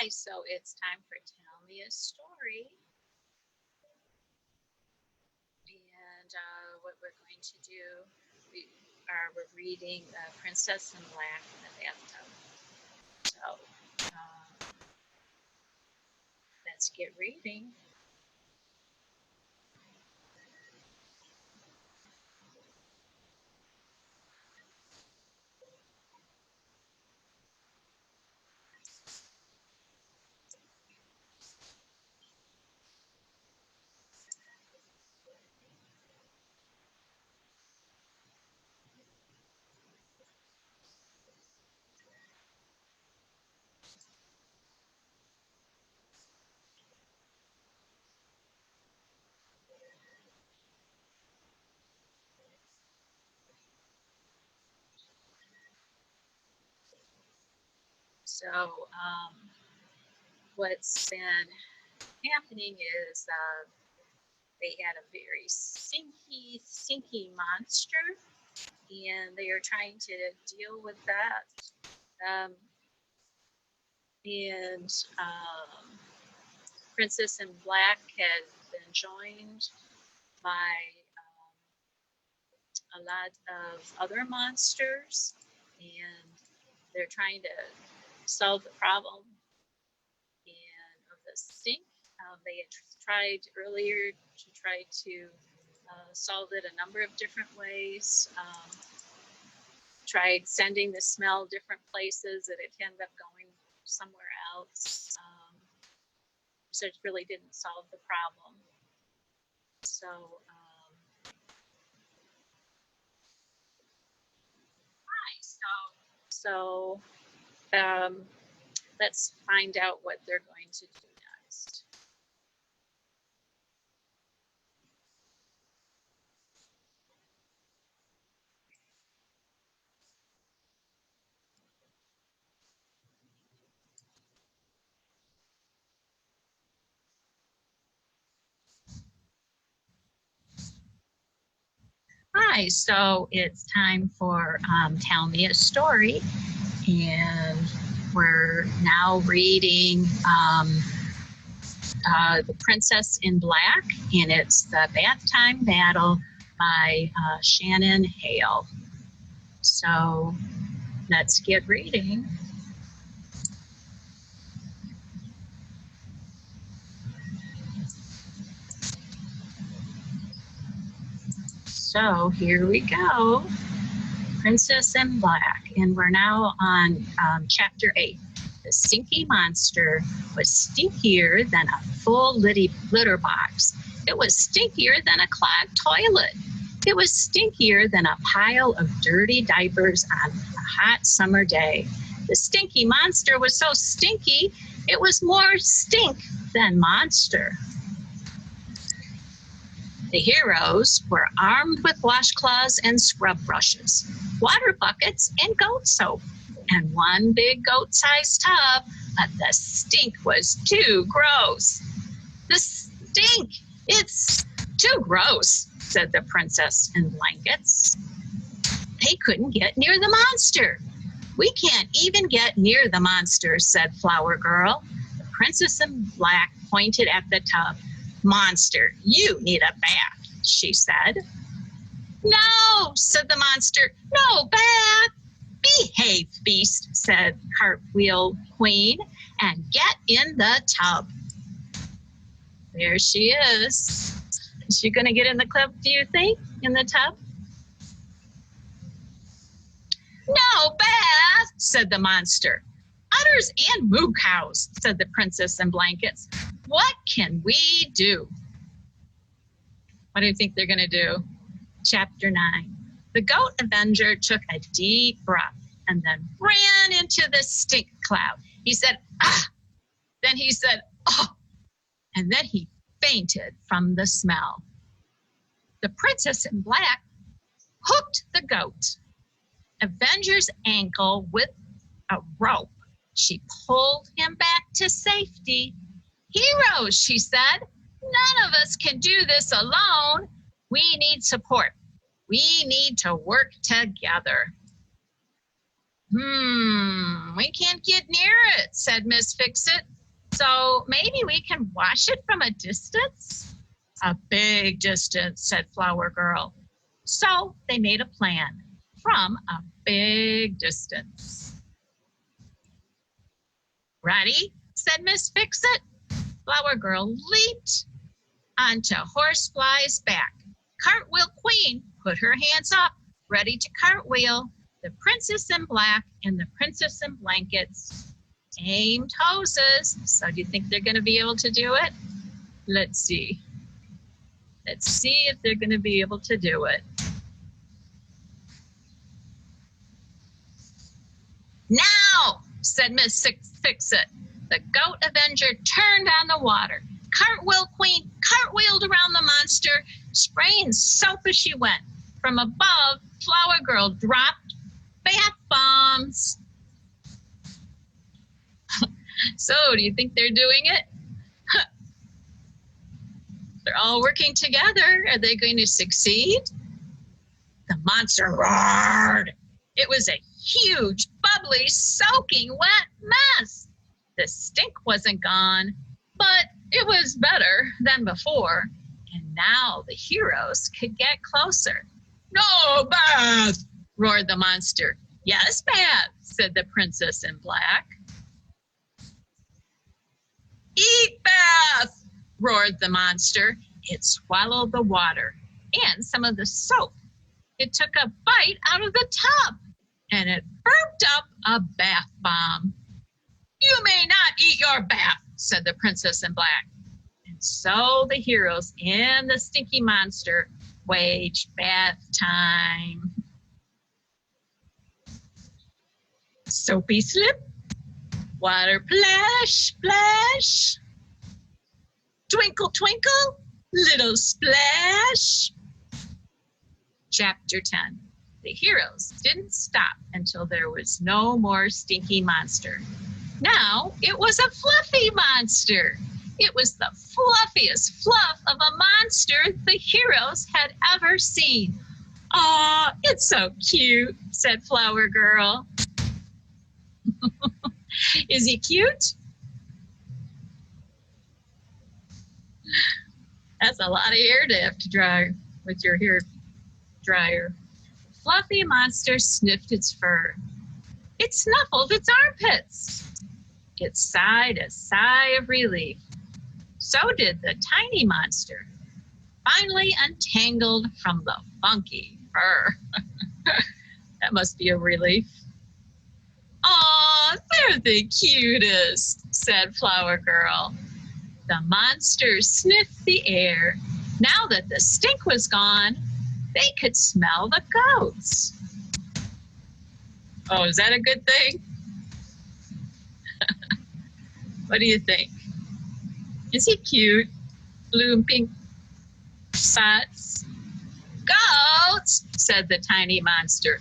Hi, so it's time for Tell Me a Story. And what we're going to do, we're reading Princess in Black in the Bathtub. So let's get reading. So what's been happening is they had a very stinky monster, and they are trying to deal with that. And Princess in Black has been joined by a lot of other monsters, and they're trying to solve the problem of the stink. They had tried earlier to try to solve it a number of different ways. Tried sending the smell different places, that it ended up going somewhere else. So it really didn't solve the problem. So let's find out what they're going to do next. Hi, so it's time for Tell Me a Story, and we're now reading The Princess in Black, and it's The Bath Time Battle by Shannon Hale. So let's get reading. So here we go. Princess in Black, and we're now on chapter 8. The stinky monster was stinkier than a full litter box. It was stinkier than a clogged toilet. It was stinkier than a pile of dirty diapers on a hot summer day. The stinky monster was so stinky, it was more stink than monster. The heroes were armed with washcloths and scrub brushes, water buckets and goat soap, and one big goat-sized tub, but the stink was too gross. The stink! It's too gross, said the princess in blankets. They couldn't get near the monster. We can't even get near the monster, said Flower Girl. The princess in black pointed at the tub. Monster, you need a bath, she said. No, said the monster, no bath. Behave, beast, said Cartwheel Queen, and get in the tub. There she is. Is she going to get in the club, do you think, in the tub? No bath, said the monster. Otters and moo cows, said the princess in blankets. What can we do? What do you think they're going to do? Chapter 9. The Goat Avenger took a deep breath and then ran into the stink cloud. He said, ah! Then he said, oh! And then he fainted from the smell. The princess in black hooked the Goat Avenger's ankle with a rope. She pulled him back to safety. Heroes, she said, none of us can do this alone. We need support. We need to work together. We can't get near it, said Miss Fix-It. So maybe we can watch it from a distance? A big distance, said Flower Girl. So they made a plan from a big distance. Ready? Said Miss Fix-It. Flower Girl leaped onto Horsefly's back. Cartwheel Queen put her hands up, ready to cartwheel. The Princess in Black and the Princess in Blankets aimed hoses. So do you think they're going to be able to do it? Let's see. Let's see if they're going to be able to do it. Now, said Miss Fix-It. The Goat Avenger turned on the water. Cartwheel Queen cartwheeled around the monster, spraying soap as she went. From above, Flower Girl dropped bath bombs. So, do you think they're doing it? They're all working together. Are they going to succeed? The monster roared. It was a huge, bubbly, soaking wet mess. The stink wasn't gone, but it was better than before. And now the heroes could get closer. No bath, roared the monster. Yes, bath, said the Princess in Black. Eat bath, roared the monster. It swallowed the water and some of the soap. It took a bite out of the tub, and it burped up a bath bomb. You may not eat your bath, said the Princess in Black. And so the heroes and the stinky monster waged bath time. Soapy slip, water plash, splash. Twinkle, twinkle, little splash. Chapter 10. The heroes didn't stop until there was no more stinky monster. Now it was a fluffy monster. It was the fluffiest fluff of a monster the heroes had ever seen. Aw, it's so cute, said Flower Girl. Is he cute? That's a lot of hair to have to dry with your hair dryer. Fluffy monster sniffed its fur. It snuffled its armpits. It sighed a sigh of relief. So did the tiny monster, finally untangled from the funky fur. That must be a relief. Aw, they're the cutest, said Flower Girl. The monsters sniffed the air. Now that the stink was gone, they could smell the goats. Oh, is that a good thing? What do you think? Is he cute? Blue and pink spots. Goats, said the tiny monster.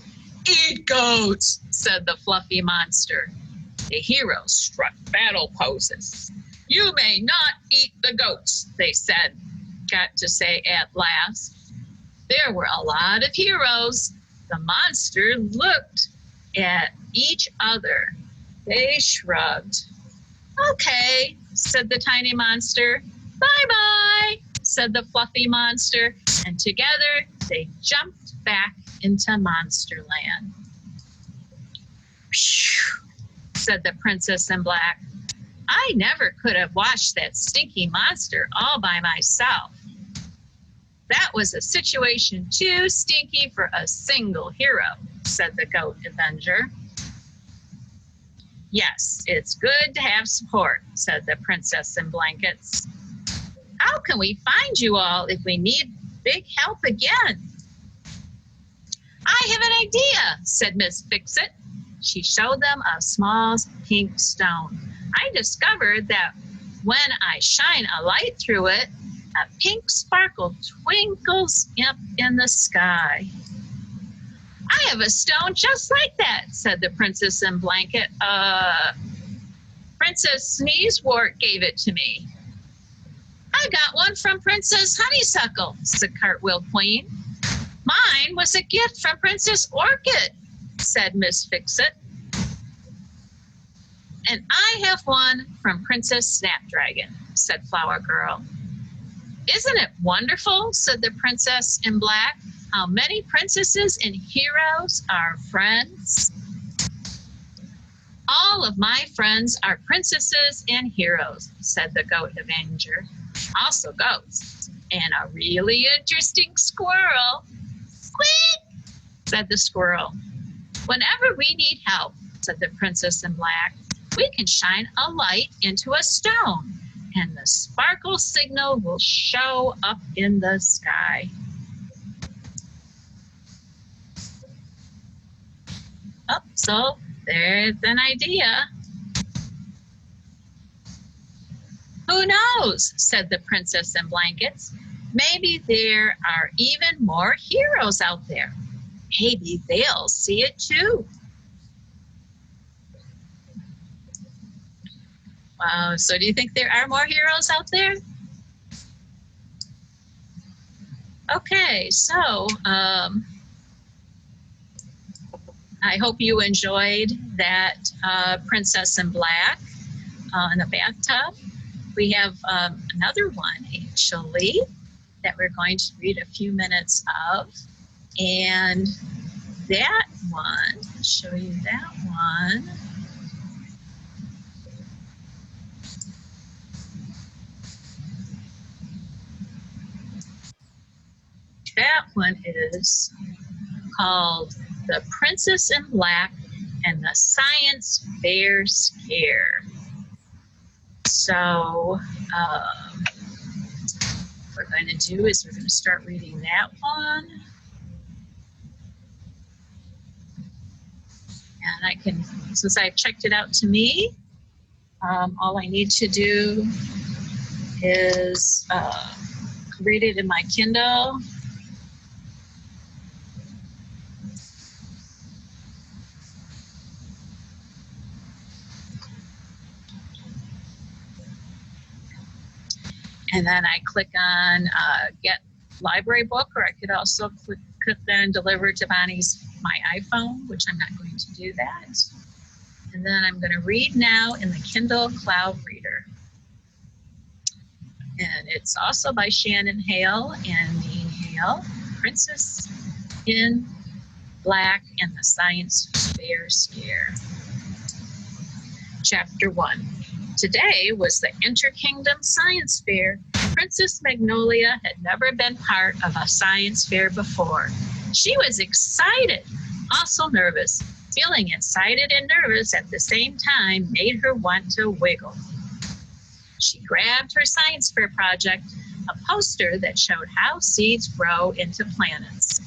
Eat goats, said the fluffy monster. The heroes struck battle poses. You may not eat the goats, they said, got to say at last. There were a lot of heroes. The monster looked at each other. They shrugged. Okay, said the tiny monster. Bye-bye, said the fluffy monster. And together they jumped back into Monsterland. Phew, said the Princess in Black. I never could have watched that stinky monster all by myself. That was a situation too stinky for a single hero, said the Goat Avenger. Yes, it's good to have support, said the Princess in Blankets. How can we find you all if we need big help again? I have an idea, said Miss Fix-It. She showed them a small pink stone. I discovered that when I shine a light through it, a pink sparkle twinkles up in the sky. I have a stone just like that, said the Princess in Blanket. Princess Sneezewort gave it to me. I got one from Princess Honeysuckle, said Cartwheel Queen. Mine was a gift from Princess Orchid, said Miss Fix-It. And I have one from Princess Snapdragon, said Flower Girl. Isn't it wonderful, said the princess in black, how many princesses and heroes are friends? All of my friends are princesses and heroes, said the goat avenger. Also goats, and a really interesting squirrel. Squeak, said the squirrel. Whenever we need help, said the princess in black, we can shine a light into a stone, and the sparkle signal will show up in the sky. Oh, so there's an idea. Who knows, said the princess in blankets. Maybe there are even more heroes out there. Maybe they'll see it too. Wow, so do you think there are more heroes out there? Okay, so I hope you enjoyed that Princess in Black in the bathtub. We have another one, actually, that we're going to read a few minutes of. And that one, I'll show you that one. That one is called The Princess in Black and the Science Fair Scare. So what we're going to do is we're going to start reading that one. And I can, since I've checked it out to me, all I need to do is read it in my Kindle. And then I click on Get Library Book, or I could also click on Deliver to Bonnie's my iPhone, which I'm not going to do that. And then I'm going to read now in the Kindle Cloud Reader. And it's also by Shannon Hale and Dean Hale, Princess in Black and the Science Fair Scare. Chapter 1. Today was the Interkingdom Science Fair. Princess Magnolia had never been part of a science fair before. She was excited, also nervous. Feeling excited and nervous at the same time made her want to wiggle. She grabbed her science fair project, a poster that showed how seeds grow into planets.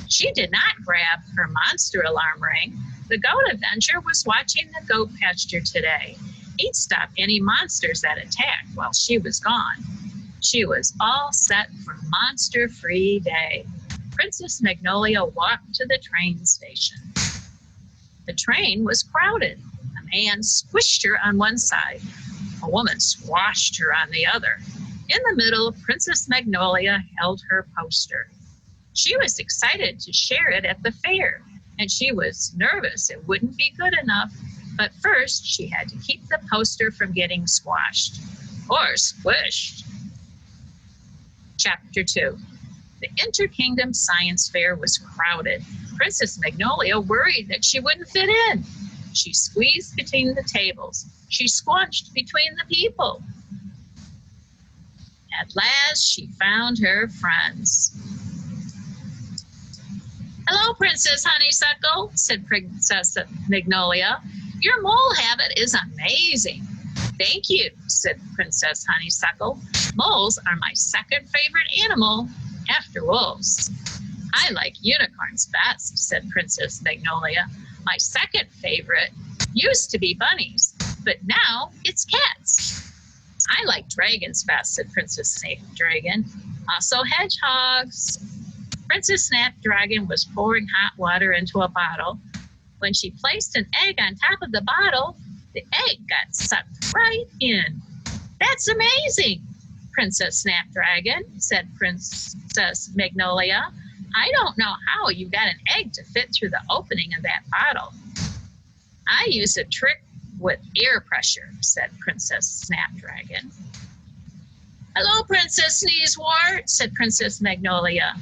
She did not grab her monster alarm ring. The goat avenger was watching the goat pasture today. He'd stop any monsters that attacked while she was gone. She was all set for monster-free day. Princess Magnolia walked to the train station. The train was crowded. A man squished her on one side. A woman squashed her on the other. In the middle, Princess Magnolia held her poster. She was excited to share it at the fair, and she was nervous it wouldn't be good enough. But first, she had to keep the poster from getting squashed or squished. Chapter 2. The Interkingdom Science Fair was crowded. Princess Magnolia worried that she wouldn't fit in. She squeezed between the tables. She squashed between the people. At last, she found her friends. Hello, Princess Honeysuckle, said Princess Magnolia. Your mole habit is amazing. Thank you, said Princess Honeysuckle. Moles are my second favorite animal after wolves. I like unicorns best, said Princess Magnolia. My second favorite used to be bunnies, but now it's cats. I like dragons best, said Princess Snapdragon. Also hedgehogs. Princess Snapdragon was pouring hot water into a bottle. When she placed an egg on top of the bottle, the egg got sucked right in. That's amazing, Princess Snapdragon, said Princess Magnolia. I don't know how you got an egg to fit through the opening of that bottle. I used a trick with air pressure, said Princess Snapdragon. Hello, Princess Sneezewort, said Princess Magnolia.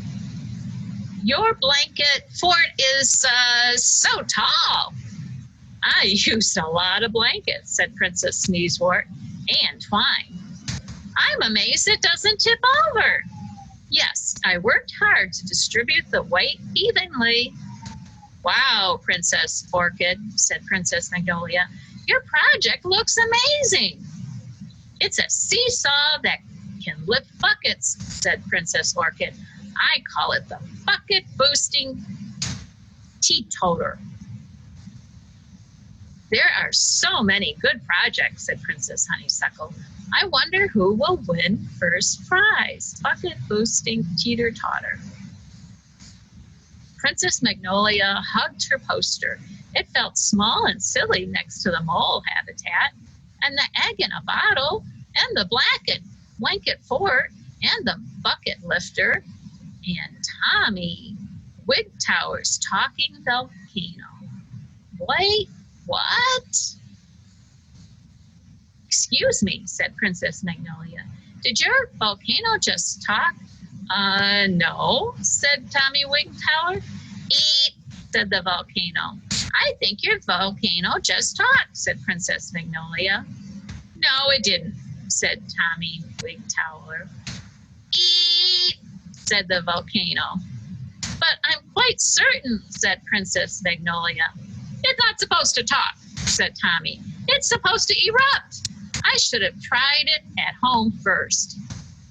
Your blanket fort is so tall. I used a lot of blankets, said Princess Sneezewort, and twine. I'm amazed it doesn't tip over. Yes, I worked hard to distribute the weight evenly. Wow, Princess Orchid, said Princess Magnolia, your project looks amazing. It's a seesaw that can lift buckets, said Princess Orchid. I call it the bucket boosting teetotaler. There are so many good projects, said Princess Honeysuckle. I wonder who will win first prize. Bucket boosting teeter-totter. Princess Magnolia hugged her poster. It felt small and silly next to the mole habitat, and the egg in a bottle, and the blanket fort, and the bucket lifter, and Tommy Wigtower's talking volcano. Wait, what? Excuse me, said Princess Magnolia. Did your volcano just talk? No, said Tommy Wigtower. Eep, said the volcano. I think your volcano just talked, said Princess Magnolia. No, it didn't, said Tommy Wigtower. Eep, said the volcano. But I'm quite certain, said Princess Magnolia. It's not supposed to talk, said Tommy. It's supposed to erupt. I should have tried it at home first.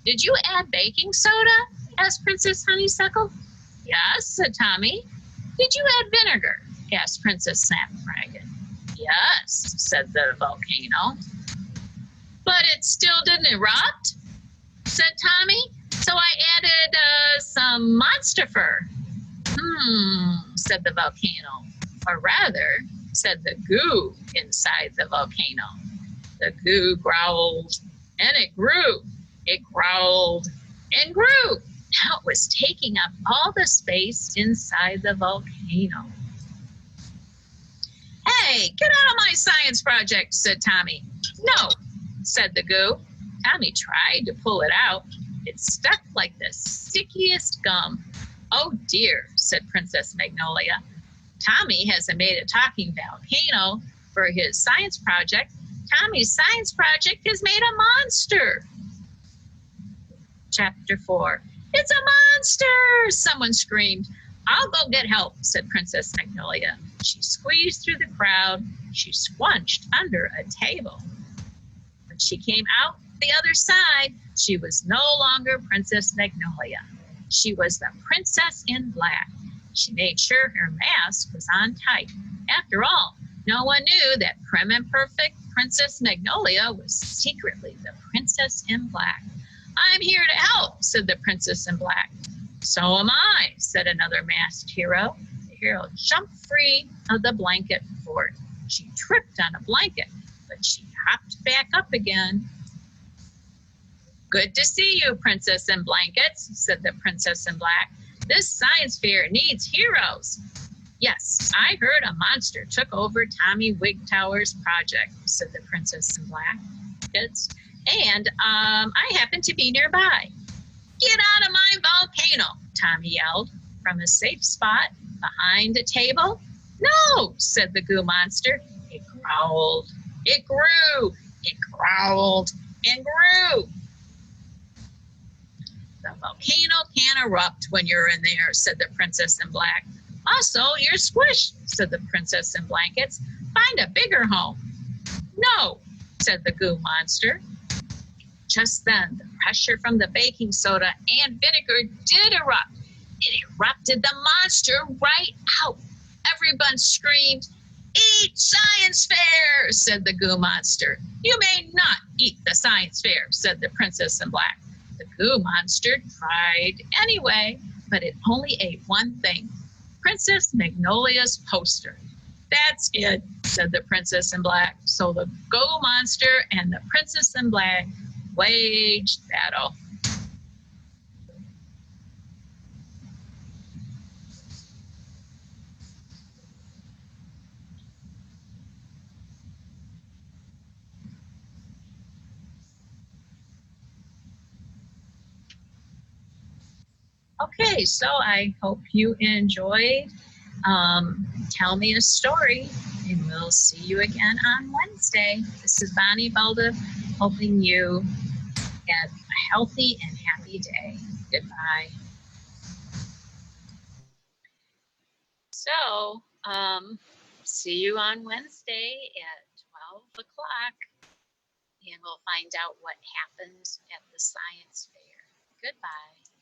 Did you add baking soda? Asked Princess Honeysuckle. Yes, said Tommy. Did you add vinegar? Asked Princess Snapdragon. Yes, said the volcano. But it still didn't erupt, said Tommy. So I added some monster fur. Said the volcano. Or rather, said the goo inside the volcano. The goo growled, and it grew. It growled and grew. Now it was taking up all the space inside the volcano. Hey, get out of my science project, said Tommy. No, said the goo. Tommy tried to pull it out. It stuck like the stickiest gum. Oh dear, said Princess Magnolia. Tommy hasn't made a talking volcano for his science project. Tommy's science project has made a monster. Chapter 4. It's a monster, someone screamed. I'll go get help, said Princess Magnolia. She squeezed through the crowd. She squunched under a table. When she came out the other side, she was no longer Princess Magnolia. She was the Princess in Black. She made sure her mask was on tight. After all, no one knew that prim and perfect Princess Magnolia was secretly the Princess in Black. I'm here to help, said the Princess in Black. So am I, said another masked hero. The hero jumped free of the blanket fort. She tripped on a blanket, but she hopped back up again. Good to see you, Princess in Blankets, said the Princess in Black. This science fair needs heroes. Yes, I heard a monster took over Tommy Wigtower's project, said the Princess in Black. And I happen to be nearby. Get out of my volcano, Tommy yelled from a safe spot behind a table. No, said the goo monster. It growled. It grew. It growled and grew. The volcano can't erupt when you're in there, said the Princess in Black. Also, you're squished, said the Princess in Blankets. Find a bigger home. No, said the goo monster. Just then, the pressure from the baking soda and vinegar did erupt. It erupted the monster right out. Everyone screamed, Eat science fair, said the goo monster. You may not eat the science fair, said the Princess in Black. The goo monster tried anyway, but it only ate one thing, Princess Magnolia's poster. That's it, said the Princess in Black. So the goo monster and the Princess in Black waged battle. Okay, so I hope you enjoyed. Tell me a story, and we'll see you again on Wednesday. This is Bonnie Belda, hoping you have a healthy and happy day. Goodbye. So, see you on Wednesday at 12 o'clock, and we'll find out what happens at the science fair. Goodbye.